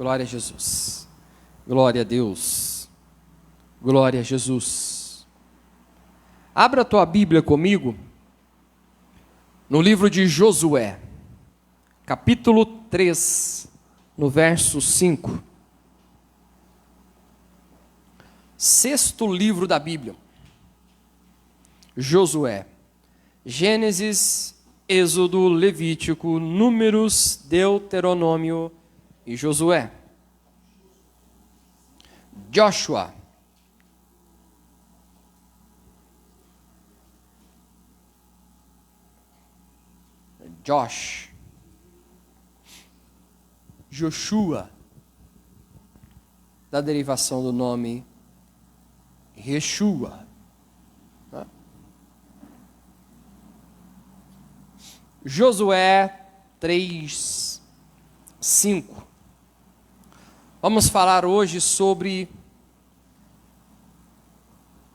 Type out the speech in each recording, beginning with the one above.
Glória a Jesus. Glória a Deus. Glória a Jesus. Abra a tua Bíblia comigo no livro de Josué, capítulo 3, no verso 5. Sexto livro da Bíblia. Josué. Gênesis, Êxodo, Levítico, Números, Deuteronômio e Josué. Joshua. Josh. Joshua. Da derivação do nome Yeshua. Josué 3, 5. Vamos falar hoje sobre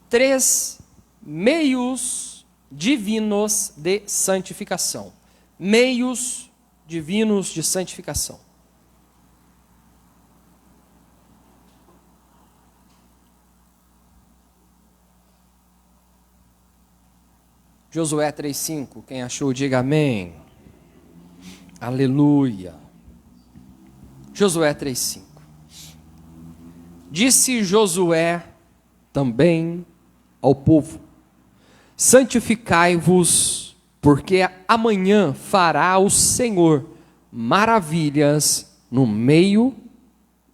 3 meios divinos de santificação. Meios divinos de santificação. Josué 3,5, quem achou, diga amém. Aleluia. Josué 3,5. Disse Josué também ao povo: santificai-vos, porque amanhã fará o Senhor maravilhas no meio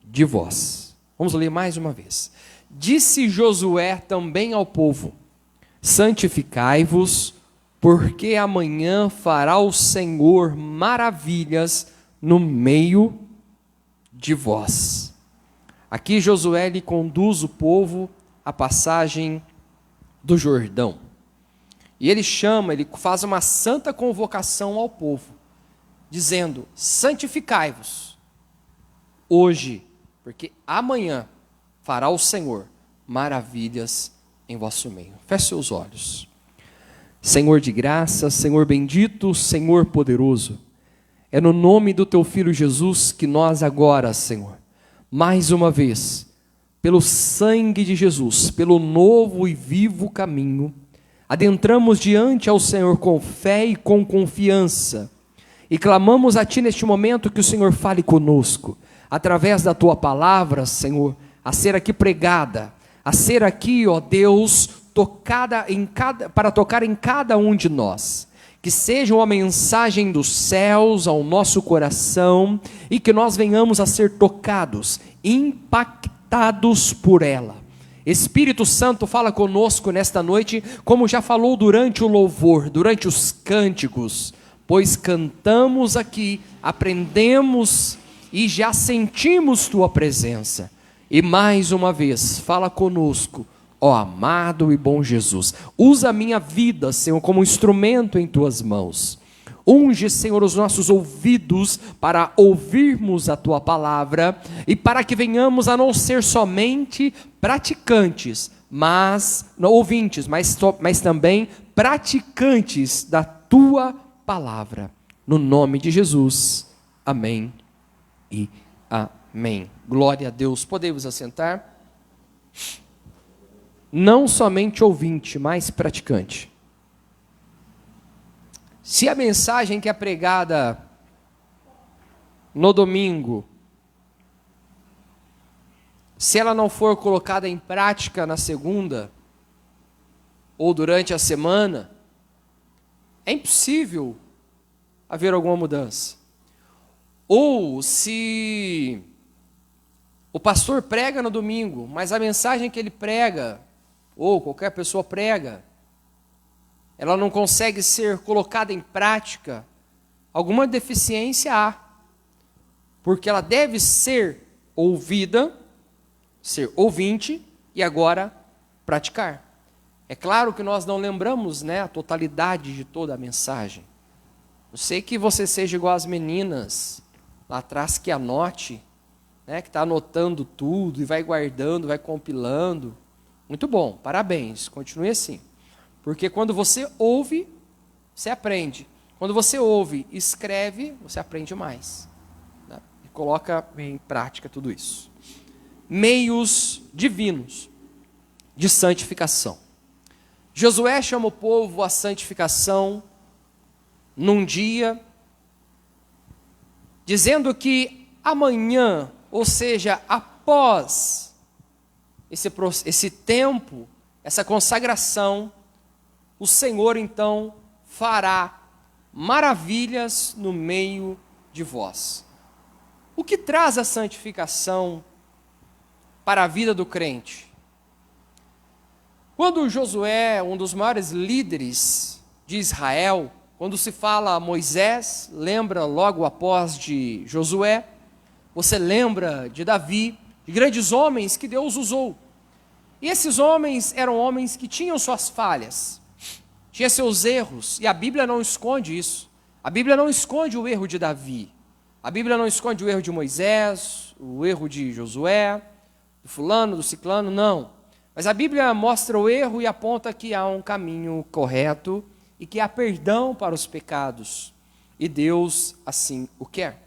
de vós. Vamos ler mais uma vez. Disse Josué também ao povo: santificai-vos, porque amanhã fará o Senhor maravilhas no meio de vós. Aqui Josué lhe conduz o povo à passagem do Jordão. E ele faz uma santa convocação ao povo, dizendo: santificai-vos hoje, porque amanhã fará o Senhor maravilhas em vosso meio. Feche seus olhos. Senhor de graça, Senhor bendito, Senhor poderoso, é no nome do teu Filho Jesus que nós agora, Senhor, mais uma vez, pelo sangue de Jesus, pelo novo e vivo caminho, adentramos diante ao Senhor com fé e com confiança, e clamamos a Ti neste momento que o Senhor fale conosco, através da Tua palavra, Senhor, a ser aqui pregada, a ser aqui, ó Deus, para tocar em cada um de nós. Que seja uma mensagem dos céus ao nosso coração e que nós venhamos a ser tocados, impactados por ela. Espírito Santo, fala conosco nesta noite, como já falou durante o louvor, durante os cânticos, pois cantamos aqui, aprendemos e já sentimos Tua presença. E mais uma vez, fala conosco, ó amado e bom Jesus. Usa a minha vida, Senhor, como instrumento em Tuas mãos. Unge, Senhor, os nossos ouvidos para ouvirmos a Tua palavra e para que venhamos a não ser somente praticantes, ouvintes, mas também praticantes da Tua palavra. No nome de Jesus. Amém e amém. Glória a Deus. Podemos assentar? Não somente ouvinte, mas praticante. Se a mensagem que é pregada no domingo, se ela não for colocada em prática na segunda, ou durante a semana, é impossível haver alguma mudança. Ou se o pastor prega no domingo, mas a mensagem que ele prega, ou qualquer pessoa prega, ela não consegue ser colocada em prática, alguma deficiência há. Porque ela deve ser ouvida, ser ouvinte e agora praticar. É claro que nós não lembramos, a totalidade de toda a mensagem. Eu sei que você seja igual às meninas lá atrás que anote, que está anotando tudo e vai guardando, vai compilando. Muito bom, parabéns, continue assim. Porque quando você ouve, você aprende. Quando você ouve e escreve, você aprende mais. coloca em prática tudo isso. Meios divinos de santificação. Josué chama o povo à santificação num dia, dizendo que amanhã, ou seja, após esse tempo, essa consagração, o Senhor então fará maravilhas no meio de vós. O que traz a santificação para a vida do crente? Quando Josué, um dos maiores líderes de Israel, quando se fala Moisés, lembra logo após de Josué, você lembra de Davi, de grandes homens que Deus usou. E esses homens eram homens que tinham suas falhas, tinham seus erros, e a Bíblia não esconde isso. A Bíblia não esconde o erro de Davi, a Bíblia não esconde o erro de Moisés, o erro de Josué, do fulano, do ciclano, não. Mas a Bíblia mostra o erro e aponta que há um caminho correto e que há perdão para os pecados. E Deus assim o quer.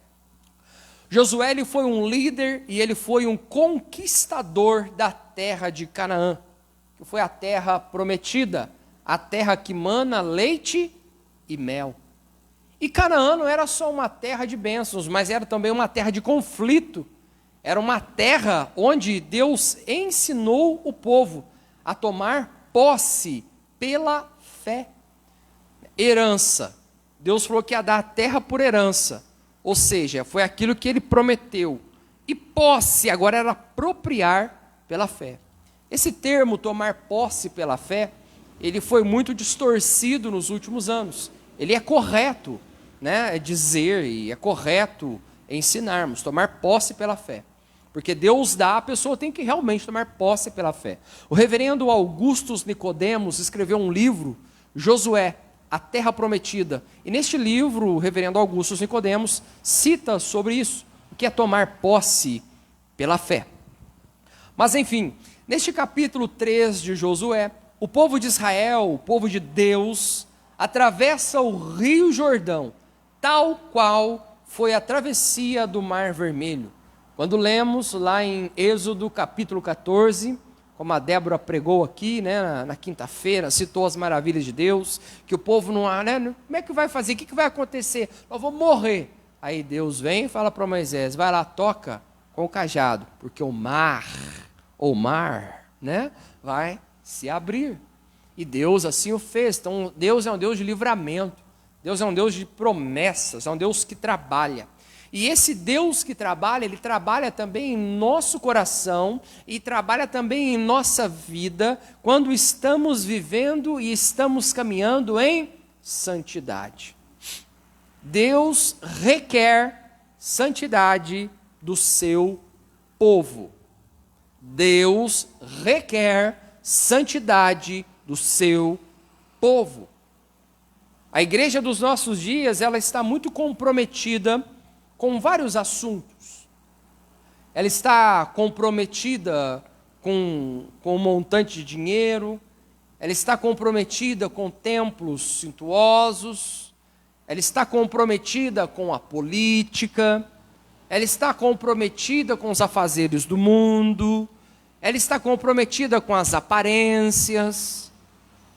Josué ele foi um líder e ele foi um conquistador da terra de Canaã, que foi a terra prometida, a terra que mana leite e mel. E Canaã não era só uma terra de bênçãos, mas era também uma terra de conflito. Era uma terra onde Deus ensinou o povo a tomar posse pela fé. Herança. Deus falou que ia dar a terra por herança. Ou seja, foi aquilo que ele prometeu. E posse agora era apropriar pela fé. Esse termo, tomar posse pela fé, ele foi muito distorcido nos últimos anos. Ele é correto, né, dizer, e é correto ensinarmos, tomar posse pela fé. Porque Deus dá, a pessoa tem que realmente tomar posse pela fé. O reverendo Augustus Nicodemos escreveu um livro, Josué, a Terra Prometida. E neste livro, o reverendo Augustus Nicodemos cita sobre isso, o que é tomar posse pela fé. Mas enfim, neste capítulo 3 de Josué, o povo de Israel, o povo de Deus, atravessa o Rio Jordão, tal qual foi a travessia do Mar Vermelho. Quando lemos lá em Êxodo capítulo 14, como a Débora pregou aqui, né, na quinta-feira, citou as maravilhas de Deus, que o povo não, né, como é que vai fazer, o que vai acontecer? Nós vamos morrer. Aí Deus vem e fala para Moisés, vai lá, toca com o cajado, porque o mar, né, vai se abrir. E Deus assim o fez. Então Deus é um Deus de livramento, Deus é um Deus de promessas, é um Deus que trabalha. E esse Deus que trabalha, ele trabalha também em nosso coração e trabalha também em nossa vida, quando estamos vivendo e estamos caminhando em santidade. Deus requer santidade do seu povo. Deus requer santidade do seu povo. A igreja dos nossos dias, ela está muito comprometida com vários assuntos. Ela está comprometida com um montante de dinheiro, ela está comprometida com templos suntuosos, ela está comprometida com a política, ela está comprometida com os afazeres do mundo, ela está comprometida com as aparências.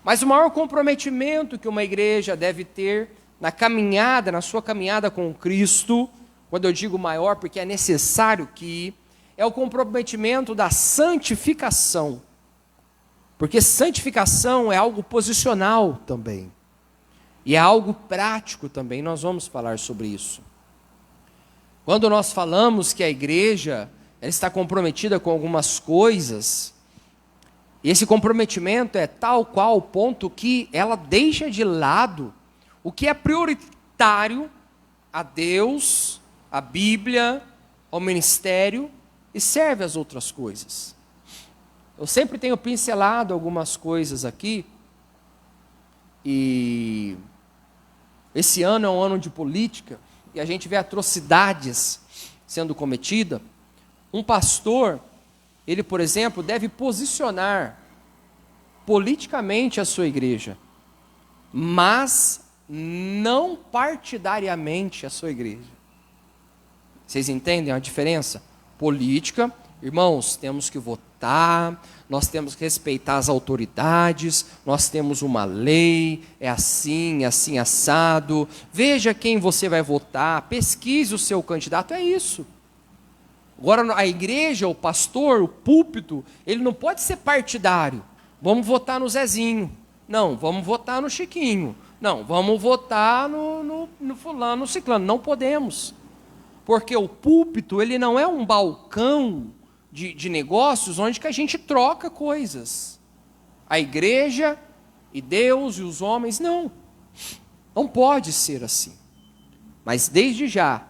Mas o maior comprometimento que uma igreja deve ter na caminhada, na sua caminhada com Cristo, quando eu digo maior, porque é necessário que, é o comprometimento da santificação. Porque santificação é algo posicional também. E é algo prático também, nós vamos falar sobre isso. Quando nós falamos que a igreja ela está comprometida com algumas coisas, esse comprometimento é tal qual o ponto que ela deixa de lado o que é prioritário a Deus, a Bíblia, ao ministério e serve as outras coisas. Eu sempre tenho pincelado algumas coisas aqui e esse ano é um ano de política e a gente vê atrocidades sendo cometidas. Um pastor, ele, por exemplo, deve posicionar politicamente a sua igreja, mas não partidariamente a sua igreja. Vocês entendem a diferença? Política, irmãos, temos que votar, nós temos que respeitar as autoridades, nós temos uma lei, é assim, assado. Veja quem você vai votar, pesquise o seu candidato, é isso. Agora, a igreja, o pastor, o púlpito, ele não pode ser partidário. Vamos votar no Zezinho. Não, vamos votar no Chiquinho. Não, vamos votar no fulano, no ciclano. Não podemos. Porque o púlpito, ele não é um balcão de negócios onde que a gente troca coisas. A igreja e Deus e os homens, não. Não pode ser assim. Mas desde já,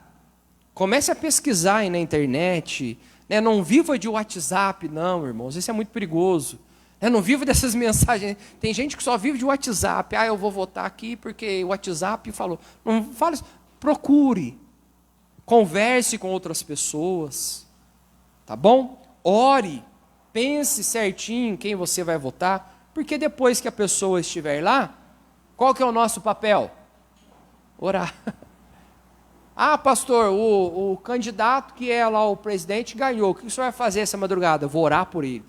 comece a pesquisar aí na internet, né? Não viva de WhatsApp, não, irmãos, isso é muito perigoso. Não viva dessas mensagens. Tem gente que só vive de WhatsApp. Eu vou votar aqui porque o WhatsApp falou. Não fale isso. Procure. Converse com outras pessoas. Tá bom? Ore. Pense certinho em quem você vai votar. Porque depois que a pessoa estiver lá, qual que é o nosso papel? Orar. Pastor, o candidato que é lá o presidente ganhou. O que o senhor vai fazer essa madrugada? Eu vou orar por ele.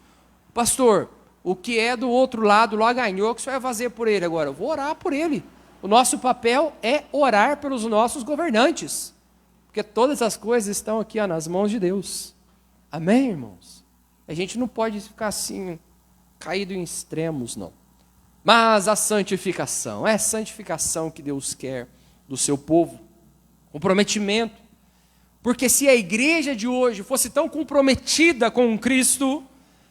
Pastor, o que é do outro lado lá ganhou. O que o senhor vai fazer por ele agora? Eu vou orar por ele. O nosso papel é orar pelos nossos governantes. Porque todas as coisas estão aqui nas mãos de Deus. Amém, irmãos? A gente não pode ficar assim, caído em extremos, não. Mas a santificação, é a santificação que Deus quer do seu povo. Comprometimento. Porque se a igreja de hoje fosse tão comprometida com Cristo,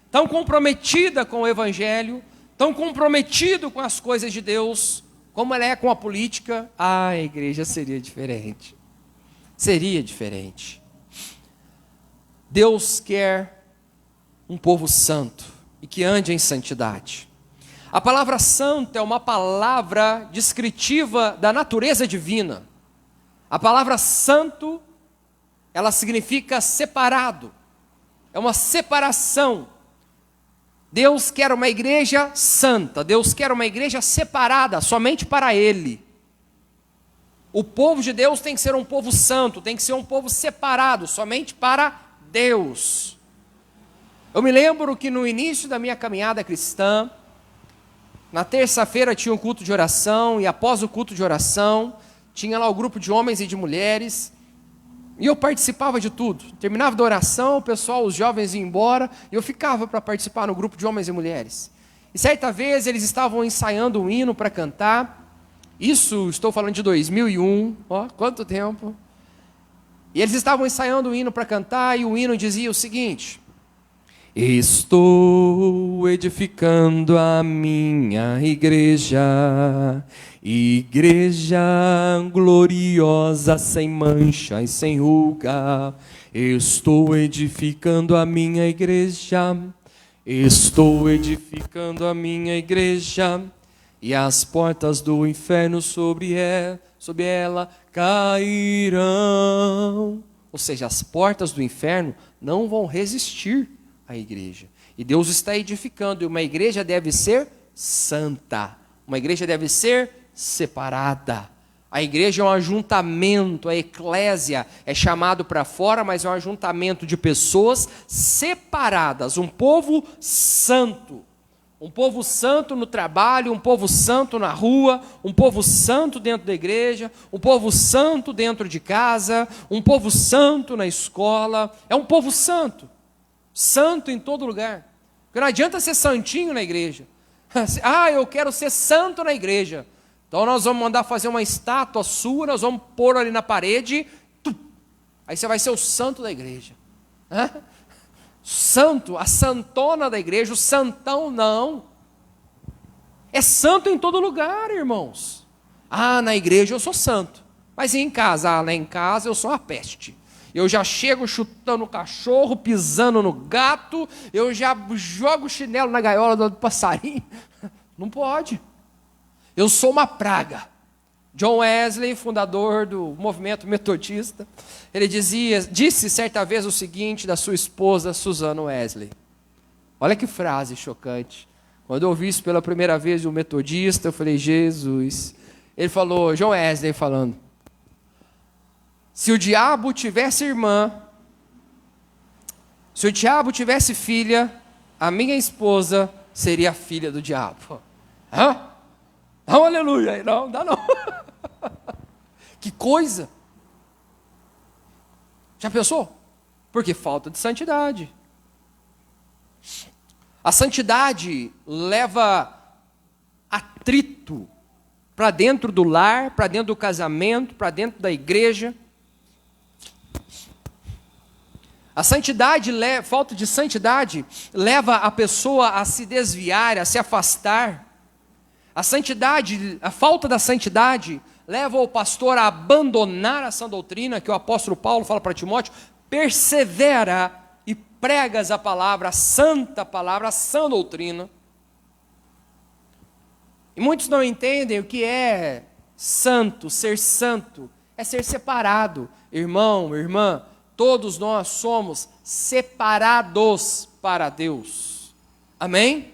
tão comprometida com o Evangelho, tão comprometido com as coisas de Deus, como ela é com a política, a igreja seria diferente. Seria diferente. Deus quer um povo santo e que ande em santidade. A palavra santo é uma palavra descritiva da natureza divina. A palavra santo, ela significa separado. É uma separação. Deus quer uma igreja santa. Deus quer uma igreja separada, somente para Ele. O povo de Deus tem que ser um povo santo, tem que ser um povo separado, somente para Deus. Eu me lembro que no início da minha caminhada cristã, na terça-feira tinha um culto de oração, e após o culto de oração, tinha lá o grupo de homens e de mulheres, e eu participava de tudo. Terminava da oração, o pessoal, os jovens iam embora, e eu ficava para participar no grupo de homens e mulheres. E certa vez eles estavam ensaiando um hino para cantar. Isso, estou falando de 2001, quanto tempo. E eles estavam ensaiando o hino para cantar, e o hino dizia o seguinte: estou edificando a minha igreja, igreja gloriosa, sem mancha e sem ruga. Estou edificando a minha igreja, estou edificando a minha igreja, e as portas do inferno sobre ela cairão. Ou seja, as portas do inferno não vão resistir à igreja. E Deus está edificando, e uma igreja deve ser santa. Uma igreja deve ser separada. A igreja é um ajuntamento, a eclésia é chamado para fora, mas é um ajuntamento de pessoas separadas, um povo santo. Um povo santo no trabalho, um povo santo na rua, um povo santo dentro da igreja, um povo santo dentro de casa, um povo santo na escola. É um povo santo, santo em todo lugar. Porque não adianta ser santinho na igreja. Eu quero ser santo na igreja. Então nós vamos mandar fazer uma estátua sua, nós vamos pôr ali na parede, aí você vai ser o santo da igreja. Santo, a santona da igreja, o santão não. É santo em todo lugar, irmãos. Na igreja eu sou santo, mas e em casa? Lá em casa eu sou a peste. Eu já chego chutando o cachorro, pisando no gato, eu já jogo o chinelo na gaiola do passarinho. Não pode. Eu sou uma praga. John Wesley, fundador do movimento metodista, ele disse certa vez o seguinte da sua esposa, Susanna Wesley. Olha que frase chocante. Quando eu ouvi isso pela primeira vez de um metodista, eu falei, Jesus. Ele falou, John Wesley falando, Se o diabo tivesse irmã, se o diabo tivesse filha, a minha esposa seria a filha do diabo. Hã? Não, aleluia. Não, dá não. Que coisa. Já pensou? Porque falta de santidade. A santidade leva atrito para dentro do lar, para dentro do casamento, para dentro da igreja. A santidade, falta de santidade, leva a pessoa a se desviar, a se afastar. A santidade, a falta da santidade, leva o pastor a abandonar a sã doutrina, que o apóstolo Paulo fala para Timóteo: persevera e pregas a palavra, a santa palavra, a sã doutrina. E muitos não entendem o que é santo, ser santo, é ser separado. Irmão, irmã, todos nós somos separados para Deus. Amém?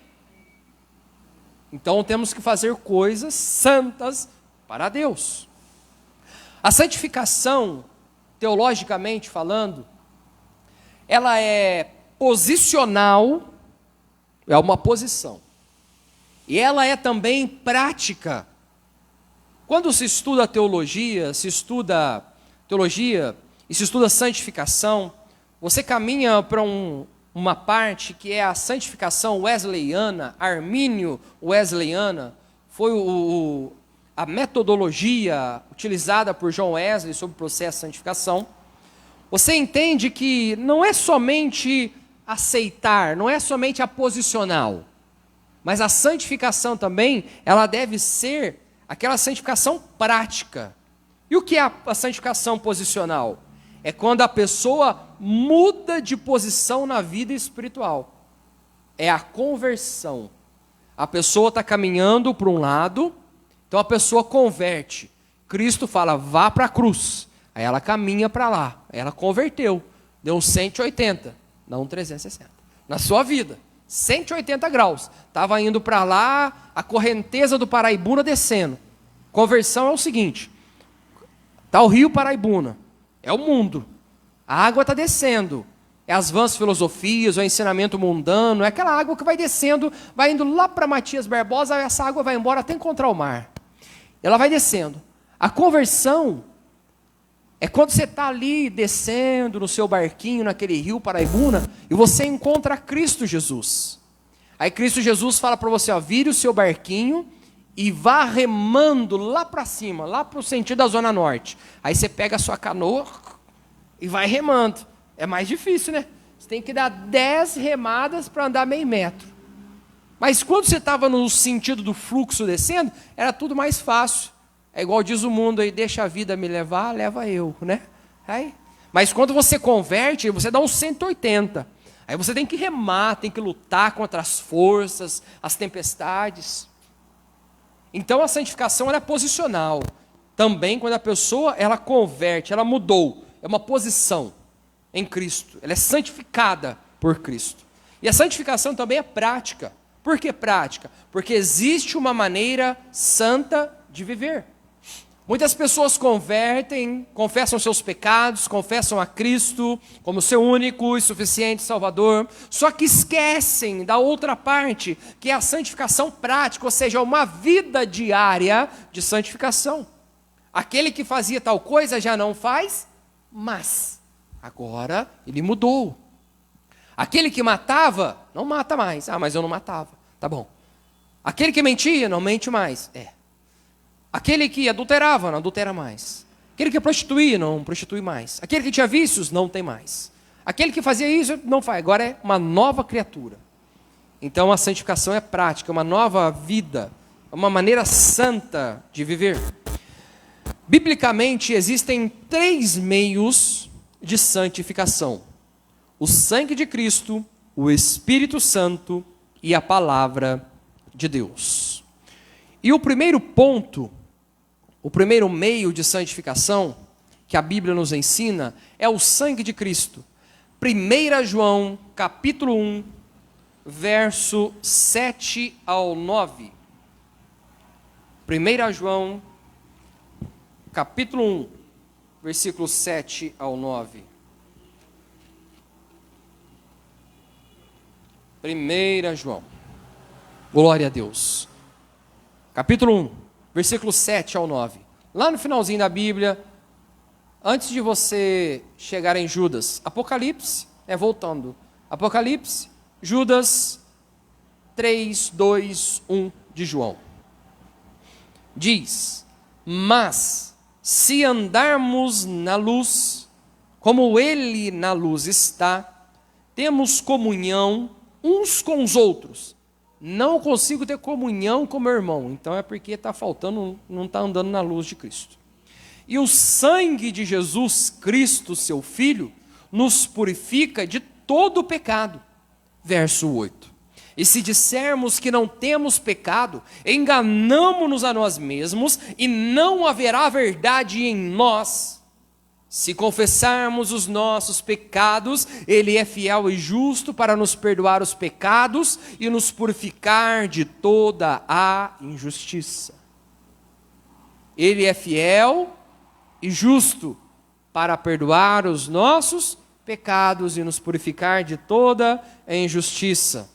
Então temos que fazer coisas santas para Deus. A santificação, teologicamente falando, ela é posicional, é uma posição. E ela é também prática. Quando se estuda teologia e se estuda santificação, você caminha para uma parte que é a santificação wesleyana, armínio-wesleyana. Foi a metodologia utilizada por John Wesley sobre o processo de santificação. Você entende que não é somente aceitar, não é somente a posicional, mas a santificação também, ela deve ser aquela santificação prática. E o que é a santificação posicional? É quando a pessoa muda de posição na vida espiritual. É a conversão. A pessoa está caminhando para um lado, então a pessoa converte. Cristo fala, vá para a cruz. Aí ela caminha para lá. Aí ela converteu. Deu 180, não 360. Na sua vida. 180 graus. Estava indo para lá, a correnteza do Paraibuna descendo. Conversão é o seguinte. Está o rio Paraibuna. É o mundo. A água está descendo. É as vãs filosofias, o ensinamento mundano. É aquela água que vai descendo, vai indo lá para Matias Barbosa, essa água vai embora até encontrar o mar. Ela vai descendo. A conversão é quando você está ali descendo no seu barquinho, naquele rio Paraibuna, e você encontra Cristo Jesus. Aí Cristo Jesus fala para você, ó, vire o seu barquinho e vá remando lá para cima, lá para o sentido da Zona Norte. Aí você pega a sua canoa e vai remando. É mais difícil, né? Você tem que dar 10 remadas para andar meio metro. Mas quando você estava no sentido do fluxo descendo, era tudo mais fácil. É igual diz o mundo aí, deixa a vida me levar, leva eu, né? Aí, mas quando você converte, você dá uns 180. Aí você tem que remar, tem que lutar contra as forças, as tempestades. Então a santificação ela é posicional. Também quando a pessoa ela converte, ela mudou. É uma posição em Cristo. Ela é santificada por Cristo. E a santificação também é prática. Por que prática? Porque existe uma maneira santa de viver. Muitas pessoas convertem, confessam seus pecados, confessam a Cristo como seu único e suficiente Salvador, só que esquecem da outra parte, que é a santificação prática, ou seja, uma vida diária de santificação. Aquele que fazia tal coisa já não faz, mas agora ele mudou. Aquele que matava, não mata mais. Ah, mas eu não matava. Tá bom. Aquele que mentia, não mente mais. Aquele que adulterava, não adultera mais. Aquele que prostituía, não prostitui mais. Aquele que tinha vícios, não tem mais. Aquele que fazia isso, não faz. Agora é uma nova criatura. Então a santificação é prática, uma nova vida, uma maneira santa de viver. Biblicamente existem 3 meios de santificação: o sangue de Cristo, o Espírito Santo e a palavra de Deus. E o primeiro ponto, o primeiro meio de santificação que a Bíblia nos ensina é o sangue de Cristo. 1 João, capítulo 1, verso 7 ao 9. 1 João, capítulo 1, versículos 7 ao 9. 1 João. Glória a Deus. Capítulo 1, versículos 7 ao 9. Lá no finalzinho da Bíblia, antes de você chegar em Judas, Apocalipse, voltando. Apocalipse, Judas 3, 2, 1 de João. Diz: mas se andarmos na luz, como ele na luz está, temos comunhão uns com os outros. Não consigo ter comunhão com meu irmão, então é porque está faltando, não está andando na luz de Cristo. E o sangue de Jesus Cristo, seu Filho, nos purifica de todo o pecado. Verso 8. E se dissermos que não temos pecado, enganamo-nos a nós mesmos e não haverá verdade em nós. Se confessarmos os nossos pecados, Ele é fiel e justo para nos perdoar os pecados e nos purificar de toda a injustiça. Ele é fiel e justo para perdoar os nossos pecados e nos purificar de toda a injustiça.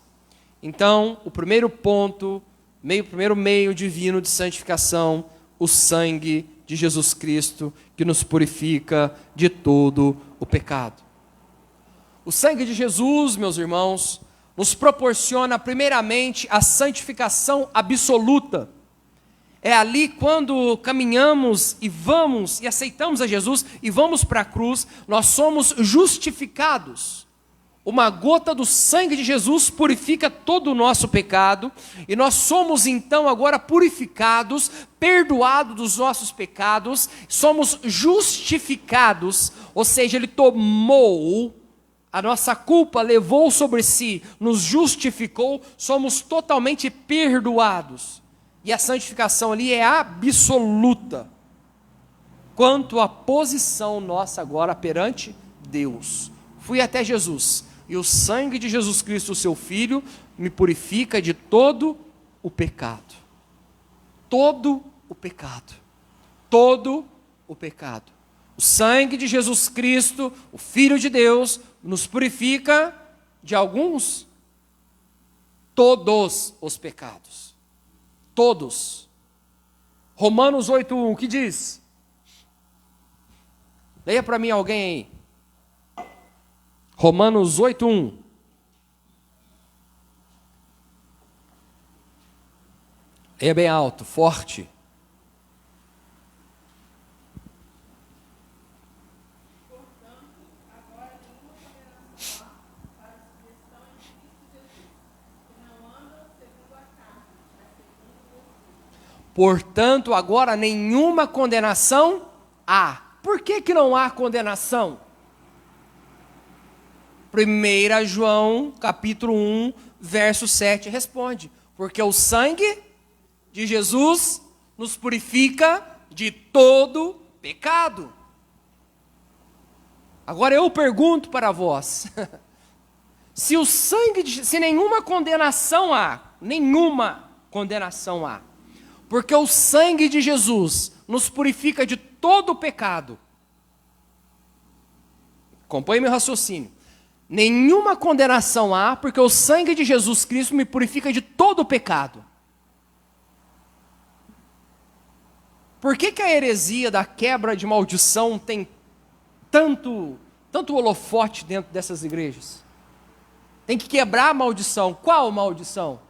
Então, o primeiro ponto, primeiro meio divino de santificação, o sangue de Jesus Cristo, que nos purifica de todo o pecado. O sangue de Jesus, meus irmãos, nos proporciona primeiramente a santificação absoluta. É ali quando caminhamos e vamos e aceitamos a Jesus e vamos para a cruz, nós somos justificados. Uma gota do sangue de Jesus purifica todo o nosso pecado, e nós somos então agora purificados, perdoados dos nossos pecados, somos justificados, ou seja, Ele tomou a nossa culpa, levou sobre si, nos justificou, somos totalmente perdoados. E a santificação ali é absoluta, quanto à posição nossa agora perante Deus. Fui até Jesus, e o sangue de Jesus Cristo, seu Filho, me purifica de todo o pecado. Todo o pecado. Todo o pecado. O sangue de Jesus Cristo, o Filho de Deus, nos purifica de alguns, todos os pecados. Todos. Romanos 8:1, o que diz? Leia para mim alguém aí. Romanos 8:1. Leia bem alto, forte. Portanto, agora nenhuma condenação há. Por que não há condenação? 1 João, capítulo 1, verso 7, responde: porque o sangue de Jesus nos purifica de todo pecado. Agora eu pergunto para vós, se nenhuma condenação há, porque o sangue de Jesus nos purifica de todo pecado. Acompanhe meu raciocínio. Nenhuma condenação há, porque o sangue de Jesus Cristo me purifica de todo o pecado. Por que a heresia da quebra de maldição tem tanto holofote dentro dessas igrejas? Tem que quebrar a maldição. Qual maldição?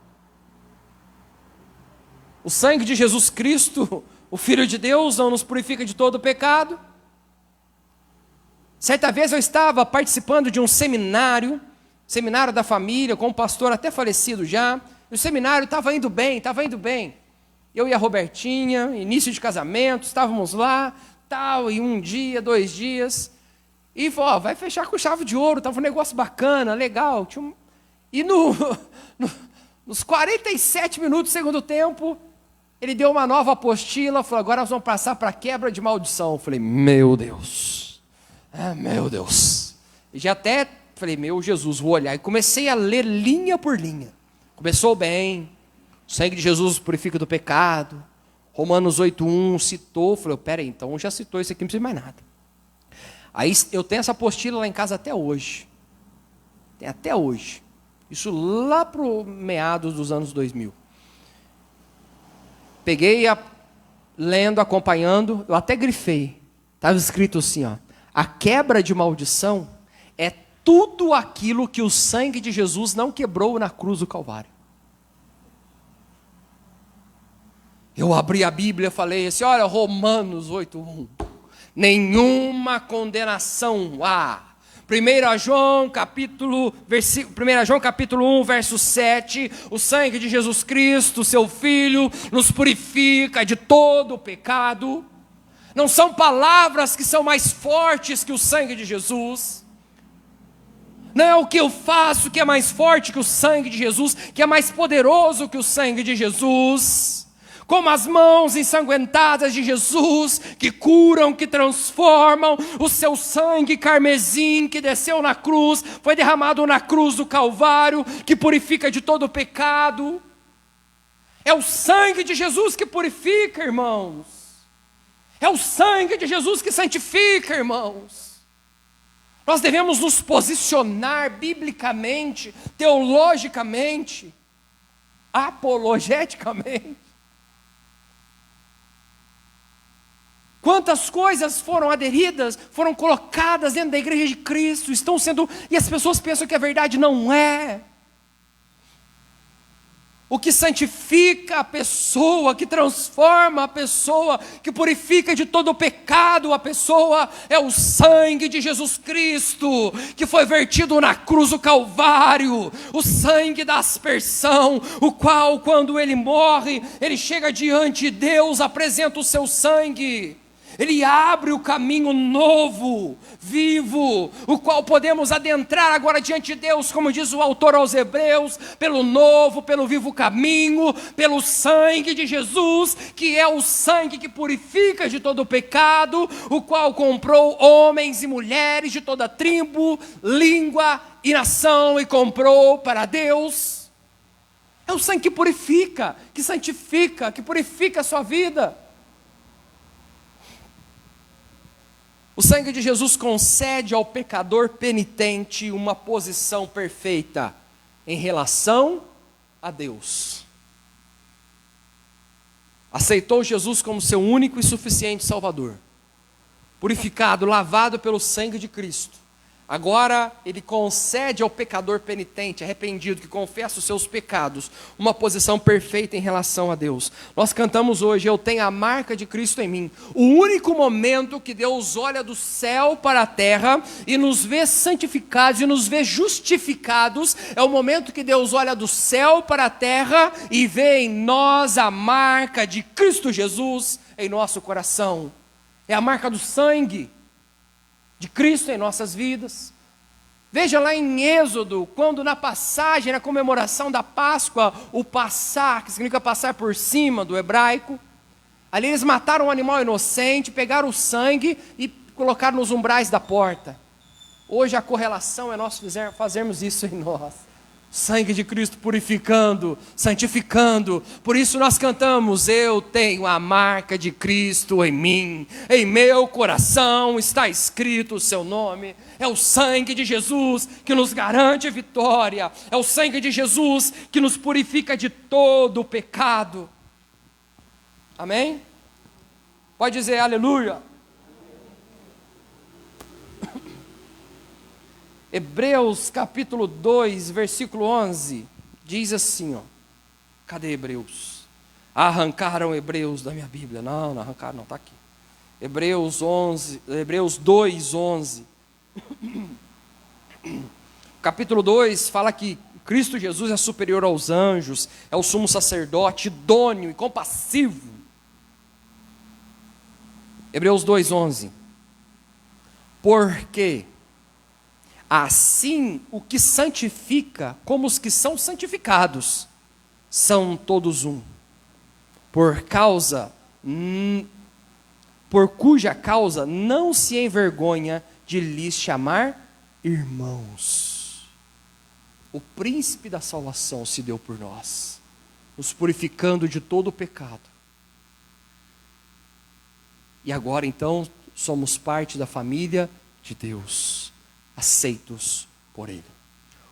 O sangue de Jesus Cristo, o Filho de Deus, não nos purifica de todo o pecado? Certa vez eu estava participando de um seminário da família, com um pastor até falecido já, e o seminário estava indo bem. Eu e a Robertinha, início de casamento, estávamos lá, e um dia, 2 dias, e falou, vai fechar com chave de ouro, estava um negócio bacana, legal. E nos 47 minutos do segundo tempo, ele deu uma nova apostila, falou, agora nós vamos passar para a quebra de maldição. Eu falei, meu Deus. E já até falei, meu Jesus, vou olhar. E comecei a ler linha por linha. Começou bem. O sangue de Jesus purifica do pecado. Romanos 8:1 citou. Falei, peraí, então já citou isso aqui, não precisa mais nada. Aí eu tenho essa apostila lá em casa até hoje. Tem até hoje. Isso lá para o meados dos anos 2000. Peguei lendo, acompanhando, eu até grifei. Estava escrito assim, ó: a quebra de maldição é tudo aquilo que o sangue de Jesus não quebrou na cruz do Calvário. Eu abri a Bíblia e falei assim, olha, Romanos 8:1. Nenhuma condenação há. 1 João capítulo 1, verso 7, o sangue de Jesus Cristo, seu Filho, nos purifica de todo o pecado. Não são palavras que são mais fortes que o sangue de Jesus. Não é o que eu faço que é mais forte que o sangue de Jesus, que é mais poderoso que o sangue de Jesus. Como as mãos ensanguentadas de Jesus, que curam, que transformam, o seu sangue carmesim que desceu na cruz, foi derramado na cruz do Calvário, que purifica de todo o pecado. É o sangue de Jesus que purifica, irmãos. É o sangue de Jesus que santifica, irmãos. Nós devemos nos posicionar biblicamente, teologicamente, apologeticamente. Quantas coisas foram aderidas, foram colocadas dentro da igreja de Cristo, estão sendo, e as pessoas pensam que a verdade não é. O que santifica a pessoa, que transforma a pessoa, que purifica de todo o pecado a pessoa, é o sangue de Jesus Cristo, que foi vertido na cruz do Calvário, o sangue da aspersão, o qual, quando ele morre, ele chega diante de Deus, apresenta o seu sangue. Ele abre o caminho novo, vivo, o qual podemos adentrar agora diante de Deus, como diz o autor aos Hebreus, pelo novo, pelo vivo caminho, pelo sangue de Jesus, que é o sangue que purifica de todo o pecado, o qual comprou homens e mulheres de toda tribo, língua e nação e comprou para Deus. É o sangue que purifica, que santifica, que purifica a sua vida. O sangue de Jesus concede ao pecador penitente uma posição perfeita em relação a Deus. Aceitou Jesus como seu único e suficiente Salvador. Purificado, lavado pelo sangue de Cristo. Agora ele concede ao pecador penitente, arrependido, que confessa os seus pecados, uma posição perfeita em relação a Deus. Nós cantamos hoje, eu tenho a marca de Cristo em mim. O único momento que Deus olha do céu para a terra e nos vê santificados e nos vê justificados, é o momento que Deus olha do céu para a terra e vê em nós a marca de Cristo Jesus em nosso coração. É a marca do sangue de Cristo em nossas vidas. Veja lá em Êxodo, quando na passagem, na comemoração da Páscoa, o passar, que significa passar por cima do hebraico, ali eles mataram um animal inocente, pegaram o sangue e colocaram nos umbrais da porta. Hoje a correlação é nós fazermos isso em nós. Sangue de Cristo purificando, santificando. Por isso nós cantamos, eu tenho a marca de Cristo em mim, em meu coração está escrito o seu nome. É o sangue de Jesus que nos garante vitória, é o sangue de Jesus que nos purifica de todo o pecado. Amém? Pode dizer aleluia. Hebreus capítulo 2, versículo 11, diz assim, ó. Cadê Hebreus? Arrancaram Hebreus da minha Bíblia. Não arrancaram, não, está aqui. Hebreus 2, 11. Capítulo 2 fala que Cristo Jesus é superior aos anjos, é o sumo sacerdote, idôneo e compassivo. Hebreus 2, 11. Porque assim, o que santifica, como os que são santificados, são todos um. Por cuja causa não se envergonha de lhes chamar irmãos. O príncipe da salvação se deu por nós, nos purificando de todo o pecado. E agora então, somos parte da família de Deus, aceitos por Ele.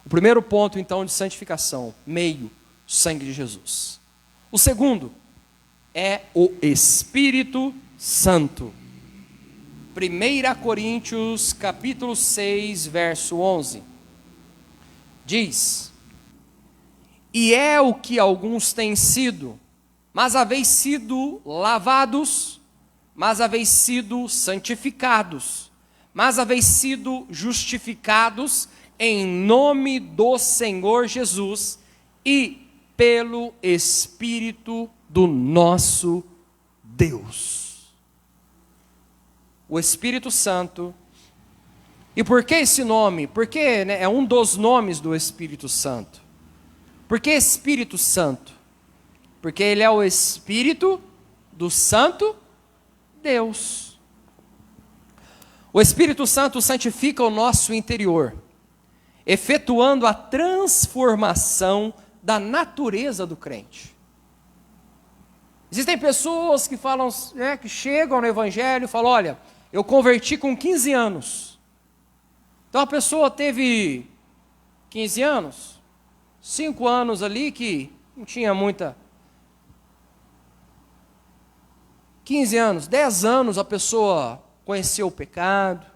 O primeiro ponto, então, de santificação, meio, sangue de Jesus. O segundo é o Espírito Santo. 1 Coríntios, capítulo 6, verso 11. Diz: e é o que alguns têm sido, mas haveis sido lavados, mas haveis sido santificados, mas haveis sido justificados em nome do Senhor Jesus e pelo Espírito do nosso Deus. O Espírito Santo. E por que esse nome? Porque é um dos nomes do Espírito Santo. Por que Espírito Santo? Porque ele é o Espírito do Santo Deus. O Espírito Santo santifica o nosso interior, efetuando a transformação da natureza do crente. Existem pessoas que falam, que chegam no Evangelho e falam: olha, eu converti com 15 anos. Então a pessoa teve 15 anos, 5 anos ali que não tinha muita. 15 anos, 10 anos a pessoa conheceu o pecado,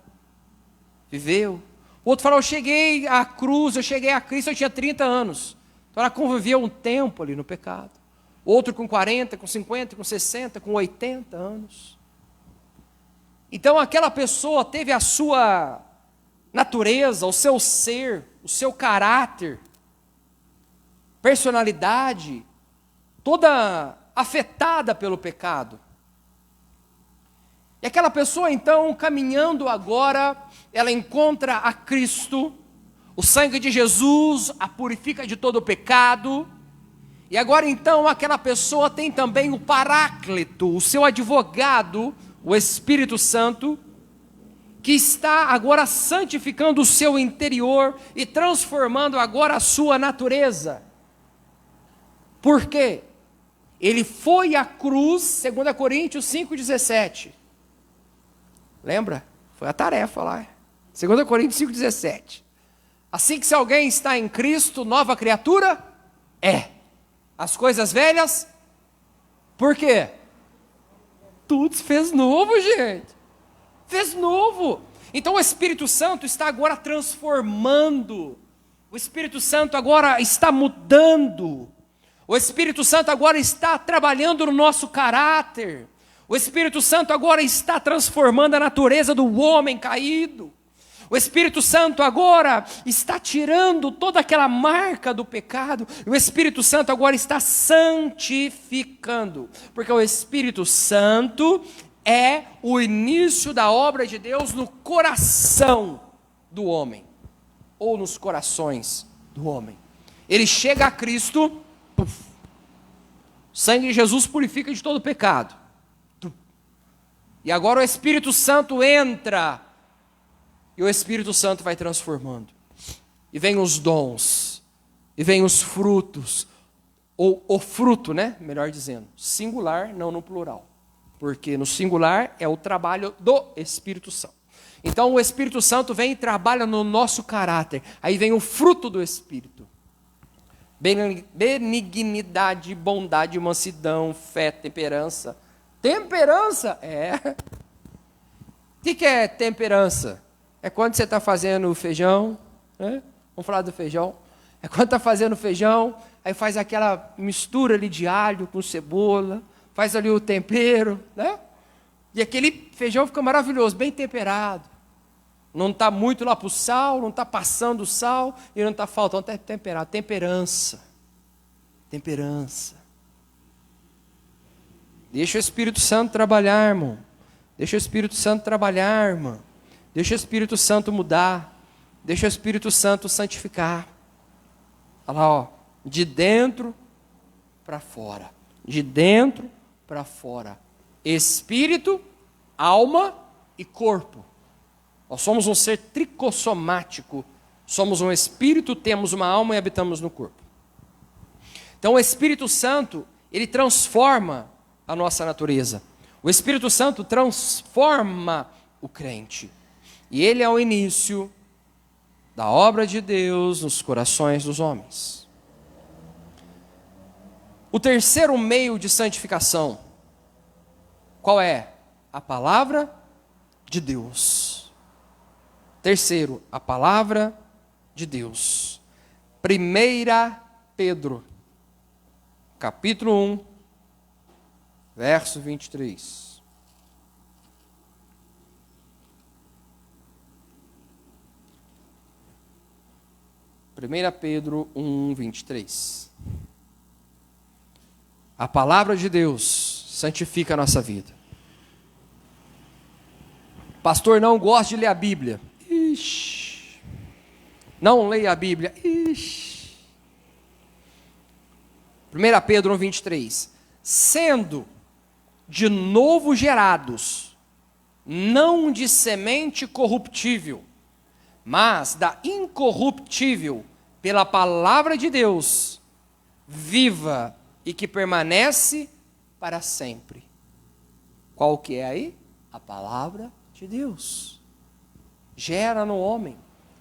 viveu. O outro falou: eu cheguei à cruz, eu cheguei a Cristo, eu tinha 30 anos. Então ela conviveu um tempo ali no pecado. Outro com 40, com 50, com 60, com 80 anos. Então aquela pessoa teve a sua natureza, o seu ser, o seu caráter, personalidade, toda afetada pelo pecado. E aquela pessoa então, caminhando agora, ela encontra a Cristo, o sangue de Jesus a purifica de todo o pecado. E agora então aquela pessoa tem também o Paráclito, o seu advogado, o Espírito Santo, que está agora santificando o seu interior e transformando agora a sua natureza. Por quê? Ele foi à cruz, 2 Coríntios 5,17. Lembra? Foi a tarefa lá. 2 Coríntios 5,17. Assim que se alguém está em Cristo, nova criatura é. As coisas velhas, por quê? Tudo se fez novo, gente. Fez novo. Então o Espírito Santo está agora transformando. O Espírito Santo agora está mudando. O Espírito Santo agora está trabalhando no nosso caráter. O Espírito Santo agora está transformando a natureza do homem caído. O Espírito Santo agora está tirando toda aquela marca do pecado. E o Espírito Santo agora está santificando. Porque o Espírito Santo é o início da obra de Deus no coração do homem. Ou nos corações do homem. Ele chega a Cristo, puff, o sangue de Jesus purifica de todo pecado. E agora o Espírito Santo entra. E o Espírito Santo vai transformando. E vem os dons. E vem os frutos. Ou o fruto, né? Melhor dizendo. Singular, não no plural. Porque no singular é o trabalho do Espírito Santo. Então o Espírito Santo vem e trabalha no nosso caráter. Aí vem o fruto do Espírito. Benignidade, bondade, mansidão, fé, temperança. Temperança? É. O que é temperança? É quando você está fazendo feijão, né? Vamos falar do feijão. É quando está fazendo feijão, aí faz aquela mistura ali de alho com cebola, faz ali o tempero, né? E aquele feijão fica maravilhoso, bem temperado. Não está muito lá para o sal, não está passando o sal e não está faltando, está temperado. Temperança. Temperança. Deixa o Espírito Santo trabalhar, irmão. Deixa o Espírito Santo trabalhar, irmão. Deixa o Espírito Santo mudar. Deixa o Espírito Santo santificar. Olha lá, ó. De dentro para fora. De dentro para fora. Espírito, alma e corpo. Nós somos um ser tricossomático. Somos um espírito, temos uma alma e habitamos no corpo. Então o Espírito Santo, ele transforma a nossa natureza. O Espírito Santo transforma o crente. E ele é o início da obra de Deus nos corações dos homens. O terceiro meio de santificação, qual é? A palavra de Deus. Terceiro, a palavra de Deus. 1 Pedro, capítulo 1, verso 23. Primeira Pedro 1, 23. A palavra de Deus santifica a nossa vida. Pastor, não gosta de ler a Bíblia. Ixi. Não leia a Bíblia. Ixi. 1 Pedro 1, 23. Sendo de novo gerados, não de semente corruptível, mas da incorruptível, pela palavra de Deus, viva e que permanece para sempre. Qual que é aí? A palavra de Deus. Gera no homem,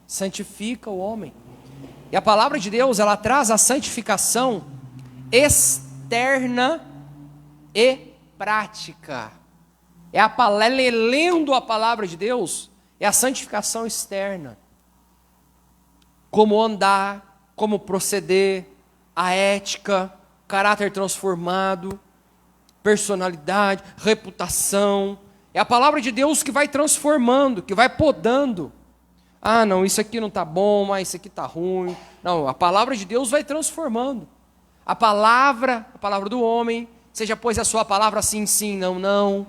santifica o homem. E a palavra de Deus, ela traz a santificação externa e prática. Lendo a palavra de Deus, é a santificação externa. Como andar, como proceder, a ética, caráter transformado, personalidade, reputação. É a palavra de Deus que vai transformando, que vai podando. Ah, não, isso aqui não está bom, mas isso aqui está ruim. Não, a palavra de Deus vai transformando. A palavra do homem, seja pois a sua palavra sim, sim, não, não.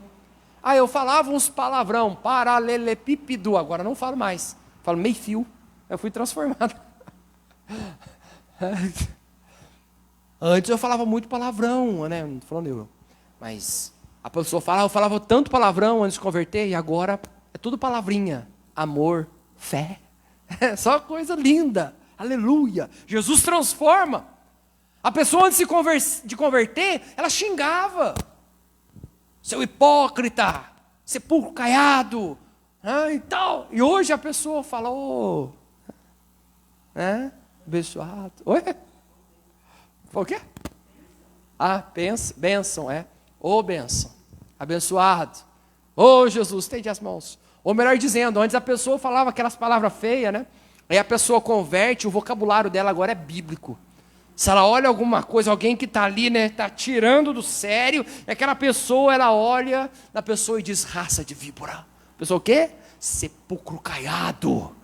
Ah, eu falava uns palavrão, paralelepípedo, agora não falo mais. Falo meio fio, eu fui transformado. Antes eu falava muito palavrão, né? Não estou falando eu. Mas a pessoa fala, eu falava tanto palavrão antes de converter, e agora é tudo palavrinha. Amor, fé. É só coisa linda. Aleluia. Jesus transforma. A pessoa antes de converter, ela xingava. Seu hipócrita, sepulcro caiado. E tal. E hoje a pessoa fala, abençoado. Oi? Foi o quê? Bênção, é. Bênção. Abençoado. Jesus, estende as mãos. Ou melhor dizendo, antes a pessoa falava aquelas palavras feias, né? Aí a pessoa converte, o vocabulário dela agora é bíblico. Se ela olha alguma coisa, alguém que está ali, né? Está tirando do sério, é aquela pessoa, ela olha na pessoa e diz, raça de víbora. A pessoa o quê? Sepulcro caiado.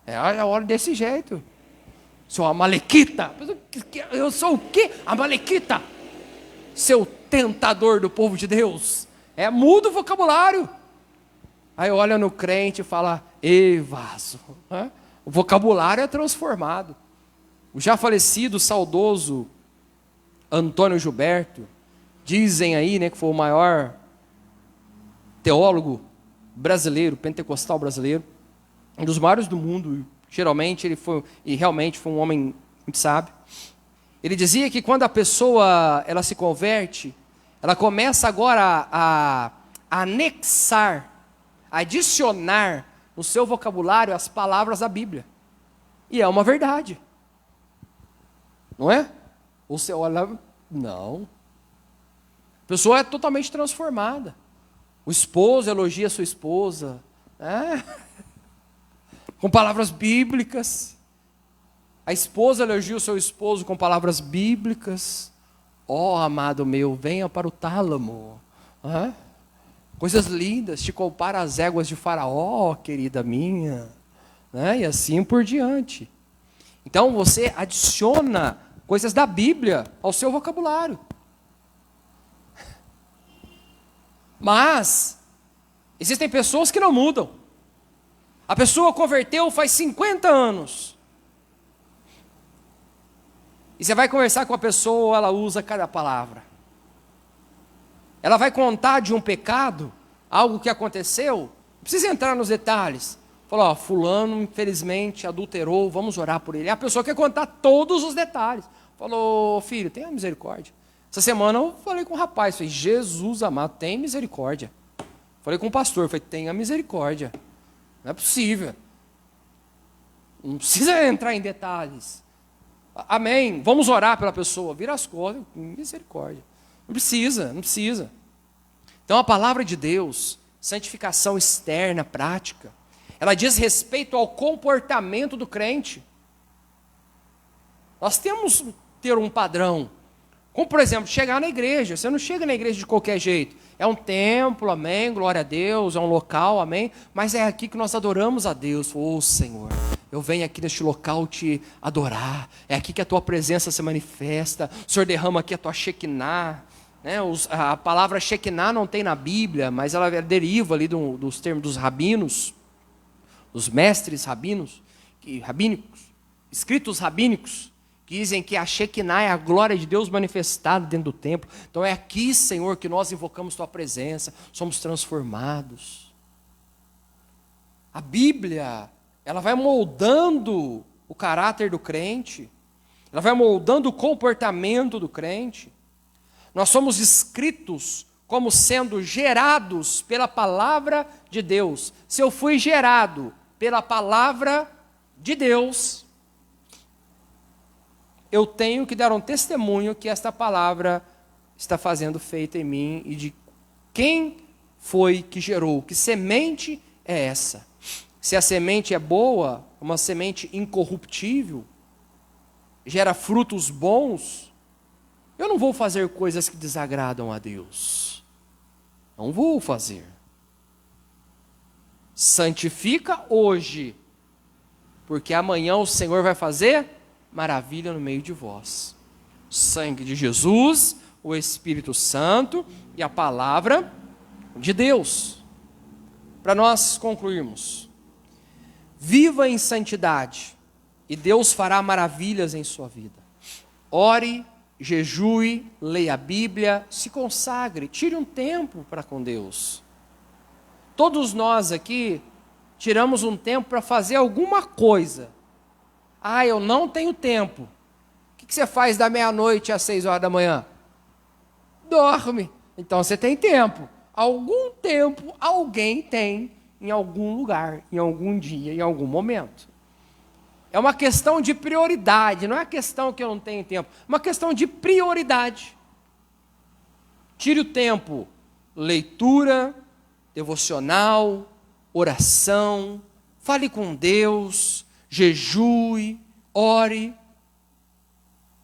Ela olha desse jeito. Sou amalequita. Eu sou o quê? Amalequita. Seu tentador do povo de Deus. Muda o vocabulário. Aí olha no crente e fala, ei vaso. O vocabulário é transformado. O já falecido, saudoso Antônio Gilberto, dizem aí, né, que foi o maior teólogo brasileiro, pentecostal brasileiro, um dos maiores do mundo. Geralmente ele foi, e realmente foi um homem muito sábio. Ele dizia que quando a pessoa ela se converte, ela começa agora a anexar, a adicionar no seu vocabulário as palavras da Bíblia. E é uma verdade. Não é? Ou você olha, não. A pessoa é totalmente transformada. O esposo elogia a sua esposa, com palavras bíblicas. A esposa elogia o seu esposo com palavras bíblicas. Amado meu, venha para o tálamo. Coisas lindas, te compara às éguas de Faraó, querida minha. E assim por diante. Então você adiciona coisas da Bíblia ao seu vocabulário. Mas existem pessoas que não mudam. A pessoa converteu faz 50 anos. E você vai conversar com a pessoa, ela usa cada palavra. Ela vai contar de um pecado, algo que aconteceu, não precisa entrar nos detalhes. Falou, fulano infelizmente adulterou, vamos orar por ele. A pessoa quer contar todos os detalhes. Falou, filho, tenha misericórdia. Essa semana eu falei com um rapaz, falei, Jesus amado, tem misericórdia. Falei com o pastor, falei, tenha misericórdia. Não é possível. Não precisa entrar em detalhes. Amém. Vamos orar pela pessoa. Vira as costas. Misericórdia. Não precisa, não precisa. Então a palavra de Deus, santificação externa, prática, ela diz respeito ao comportamento do crente. Nós temos que ter um padrão. Como, por exemplo, chegar na igreja. Você não chega na igreja de qualquer jeito. É um templo, amém, glória a Deus, é um local, amém. Mas é aqui que nós adoramos a Deus. Oh, Senhor, eu venho aqui neste local te adorar. É aqui que a tua presença se manifesta. O Senhor derrama aqui a tua Shekinah. Né? A palavra Shekinah não tem na Bíblia, mas ela deriva ali dos termos dos rabinos, dos mestres rabínicos, escritos rabínicos, que dizem que a Shekinah é a glória de Deus manifestada dentro do templo. Então é aqui, Senhor, que nós invocamos tua presença, somos transformados. A Bíblia, ela vai moldando o caráter do crente, ela vai moldando o comportamento do crente. Nós somos escritos como sendo gerados pela palavra de Deus. Se eu fui gerado pela palavra de Deus, eu tenho que dar um testemunho que esta palavra está fazendo feita em mim e de quem foi que gerou, que semente é essa. Se a semente é boa, uma semente incorruptível, gera frutos bons, eu não vou fazer coisas que desagradam a Deus. Não vou fazer. Santifica hoje, porque amanhã o Senhor vai fazer maravilha no meio de vós. O sangue de Jesus, o Espírito Santo e a palavra de Deus. Para nós concluirmos. Viva em santidade e Deus fará maravilhas em sua vida. Ore, jejue, leia a Bíblia, se consagre, tire um tempo para com Deus. Todos nós aqui tiramos um tempo para fazer alguma coisa. Ah, eu não tenho tempo. O que você faz da meia-noite às 6 horas da manhã? Dorme. Então você tem tempo. Algum tempo alguém tem em algum lugar, em algum dia, em algum momento. É uma questão de prioridade, não é questão que eu não tenho tempo, é uma questão de prioridade. Tire o tempo, leitura, devocional, oração, fale com Deus, jejue, ore.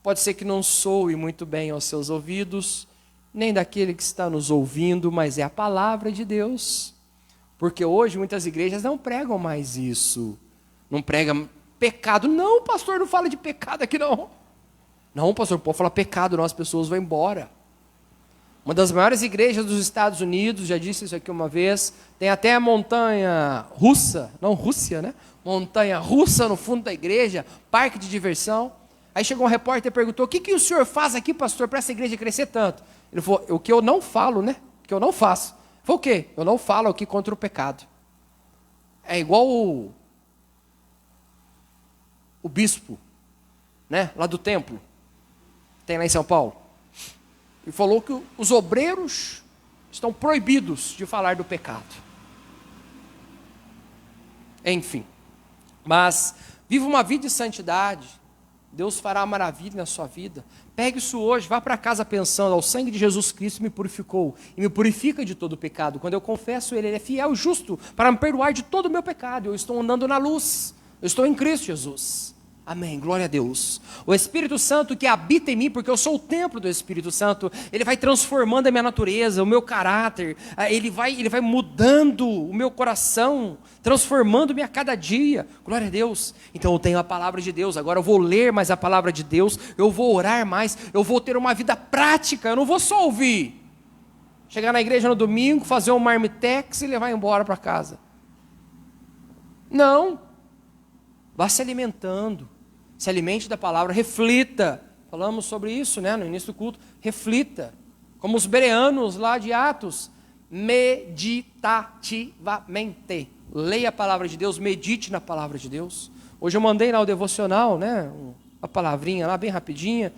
Pode ser que não soe muito bem aos seus ouvidos, nem daquele que está nos ouvindo, mas é a palavra de Deus. Porque hoje muitas igrejas não pregam mais isso. Não pregam pecado. Não, pastor, não fala de pecado aqui não. Não, pastor, pode falar pecado, não, as pessoas vão embora. Uma das maiores igrejas dos Estados Unidos, já disse isso aqui uma vez, tem até a montanha russa, não Rússia, né? Montanha russa no fundo da igreja, parque de diversão. Aí chegou um repórter e perguntou, o que o senhor faz aqui, pastor, para essa igreja crescer tanto? Ele falou, o que eu não falo, né? O que eu não faço. Foi o quê? Eu não falo aqui contra o pecado. É igual o bispo, né? Lá do templo, tem lá em São Paulo. Ele falou que os obreiros estão proibidos de falar do pecado. Enfim. Mas viva uma vida de santidade. Deus fará maravilha na sua vida. Pegue isso hoje, vá para casa pensando, o sangue de Jesus Cristo me purificou e me purifica de todo o pecado. Quando eu confesso Ele, Ele é fiel e justo para me perdoar de todo o meu pecado. Eu estou andando na luz, eu estou em Cristo Jesus. Amém, glória a Deus. O Espírito Santo que habita em mim, porque eu sou o templo do Espírito Santo, ele vai transformando a minha natureza, o meu caráter, ele vai mudando o meu coração, transformando-me a cada dia. Glória a Deus. Então eu tenho a palavra de Deus, agora eu vou ler mais a palavra de Deus, eu vou orar mais, eu vou ter uma vida prática, eu não vou só ouvir. Chegar na igreja no domingo, fazer um marmitex e levar embora para casa. Não. Vá se alimentando. Se alimente da palavra, reflita. Falamos sobre isso, né, no início do culto. Reflita. Como os bereanos lá de Atos. Meditativamente. Leia a palavra de Deus, medite na palavra de Deus. Hoje eu mandei lá o devocional, né, a palavrinha lá bem rapidinha.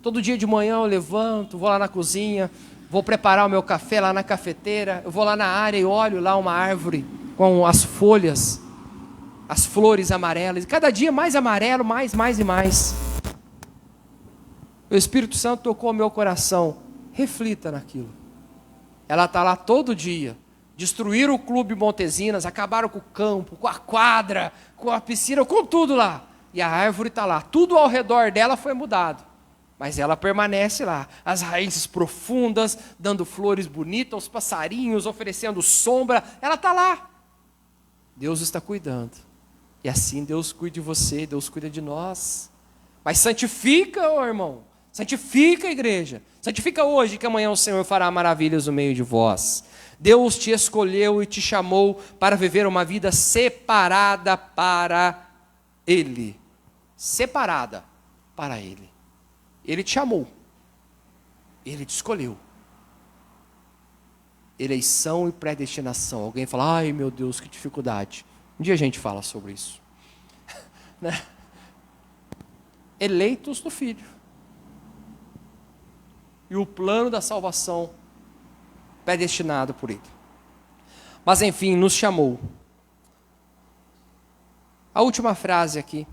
Todo dia de manhã eu levanto, vou lá na cozinha, vou preparar o meu café lá na cafeteira. Eu vou lá na área e olho lá uma árvore com as folhas as flores amarelas, e cada dia mais amarelo, mais e mais. O Espírito Santo tocou meu coração, reflita naquilo. Ela está lá todo dia. Destruíram o Clube Montesinas, acabaram com o campo, com a quadra, com a piscina, com tudo lá. E a árvore está lá. Tudo ao redor dela foi mudado. Mas ela permanece lá. As raízes profundas, dando flores bonitas aos passarinhos, oferecendo sombra. Ela está lá. Deus está cuidando. E assim Deus cuida de você, Deus cuida de nós. Mas santifica, ô irmão. Santifica a igreja. Santifica hoje, que amanhã o Senhor fará maravilhas no meio de vós. Deus te escolheu e te chamou para viver uma vida separada para Ele. Separada para Ele. Ele te chamou. Ele te escolheu. Eleição e predestinação. Alguém fala, ai meu Deus, que dificuldade. Um dia a gente fala sobre isso. Né? Eleitos do Filho. E o plano da salvação predestinado por Ele. Mas enfim, nos chamou. A última frase aqui.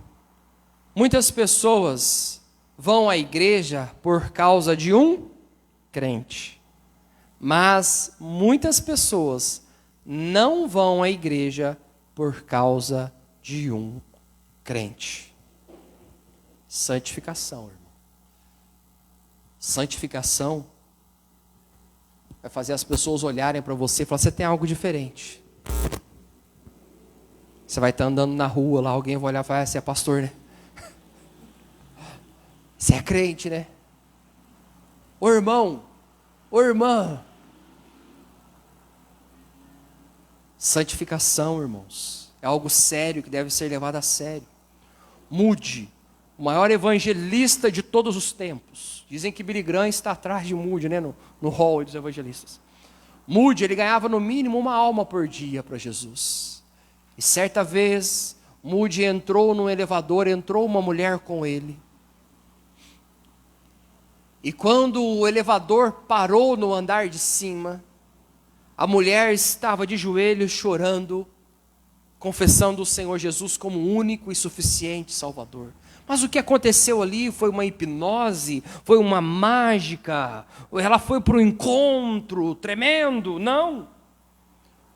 Muitas pessoas vão à igreja por causa de um crente. Mas muitas pessoas não vão à igreja por causa de um crente. Santificação, irmão. Santificação vai fazer as pessoas olharem para você e falar, você tem algo diferente. Você vai estar andando na rua lá, alguém vai olhar e falar, você é pastor, né? Você é crente, né? Ô irmão, ô irmã. Santificação, irmãos, é algo sério que deve ser levado a sério. Moody, o maior evangelista de todos os tempos. Dizem que Billy Graham está atrás de Moody, né, no hall dos evangelistas. Moody, ele ganhava no mínimo uma alma por dia para Jesus. E certa vez, Moody entrou no elevador, entrou uma mulher com ele. E quando o elevador parou no andar de cima, a mulher estava de joelhos chorando, confessando o Senhor Jesus como único e suficiente Salvador. Mas o que aconteceu ali foi uma hipnose, foi uma mágica, ela foi para um encontro tremendo? Não.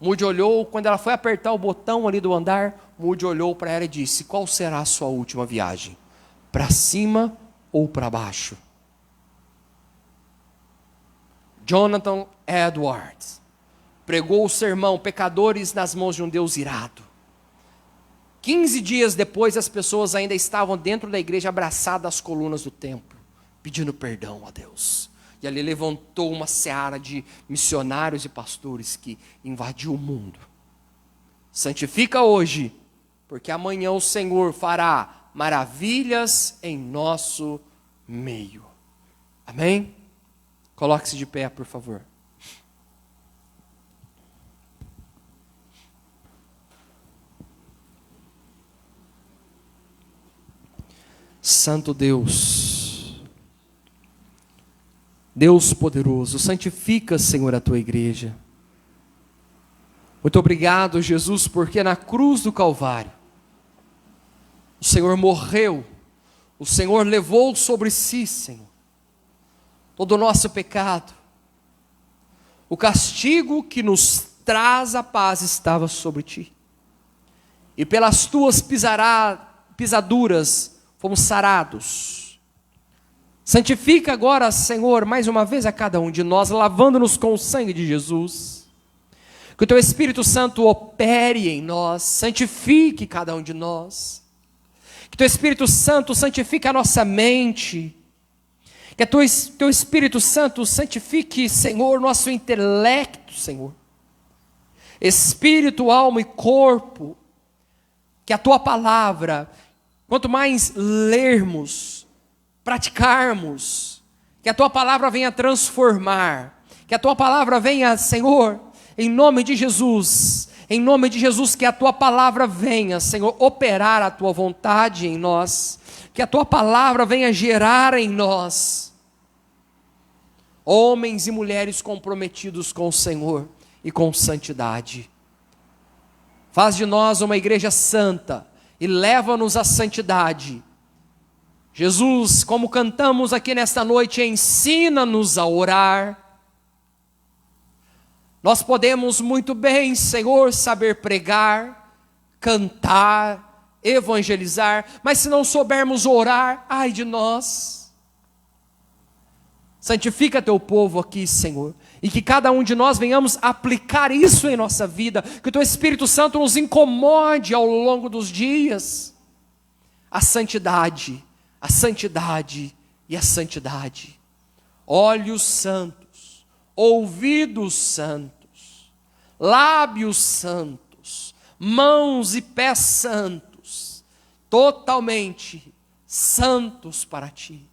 Moody olhou, quando ela foi apertar o botão ali do andar, Moody olhou para ela e disse, qual será a sua última viagem? Para cima ou para baixo? Jonathan Edwards pregou o sermão Pecadores nas mãos de um Deus irado. 15 dias depois, as pessoas ainda estavam dentro da igreja abraçadas às colunas do templo, pedindo perdão a Deus. E ali levantou uma seara de missionários e pastores que invadiu o mundo. Santifica hoje, porque amanhã o Senhor fará maravilhas em nosso meio. Amém? Coloque-se de pé, por favor. Santo Deus, Deus poderoso, santifica, Senhor, a tua igreja. Muito obrigado, Jesus, porque na cruz do Calvário, o Senhor morreu, o Senhor levou sobre si, Senhor, todo o nosso pecado. O castigo que nos traz a paz estava sobre ti. E pelas tuas pisaduras fomos sarados. Santifica agora, Senhor, mais uma vez a cada um de nós, lavando-nos com o sangue de Jesus. Que o teu Espírito Santo opere em nós, santifique cada um de nós. Que o teu Espírito Santo santifique a nossa mente. Que o teu Espírito Santo santifique, Senhor, nosso intelecto, Senhor. Espírito, alma e corpo. Que a tua palavra, quanto mais lermos, praticarmos, que a tua palavra venha transformar, que a tua palavra venha, Senhor, em nome de Jesus, que a tua palavra venha, Senhor, operar a tua vontade em nós, que a tua palavra venha gerar em nós, homens e mulheres comprometidos com o Senhor e com santidade. Faz de nós uma igreja santa e leva-nos à santidade. Jesus, como cantamos aqui nesta noite, ensina-nos a orar. Nós podemos muito bem, Senhor, saber pregar, cantar, evangelizar, mas se não soubermos orar, ai de nós. Santifica teu povo aqui, Senhor, e que cada um de nós venhamos aplicar isso em nossa vida, que o teu Espírito Santo nos incomode ao longo dos dias. A santidade e a santidade. Olhos santos, ouvidos santos, lábios santos, mãos e pés santos, totalmente santos para ti.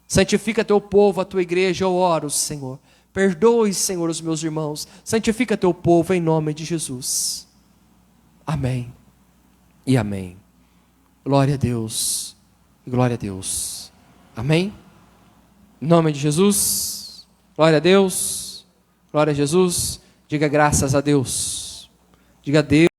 Santifica teu povo, a tua igreja, eu oro, Senhor. Perdoe, Senhor, os meus irmãos. Santifica teu povo em nome de Jesus. Amém e amém. Glória a Deus, glória a Deus. Amém? Em nome de Jesus. Glória a Deus, glória a Jesus. Diga graças a Deus. Diga a Deus.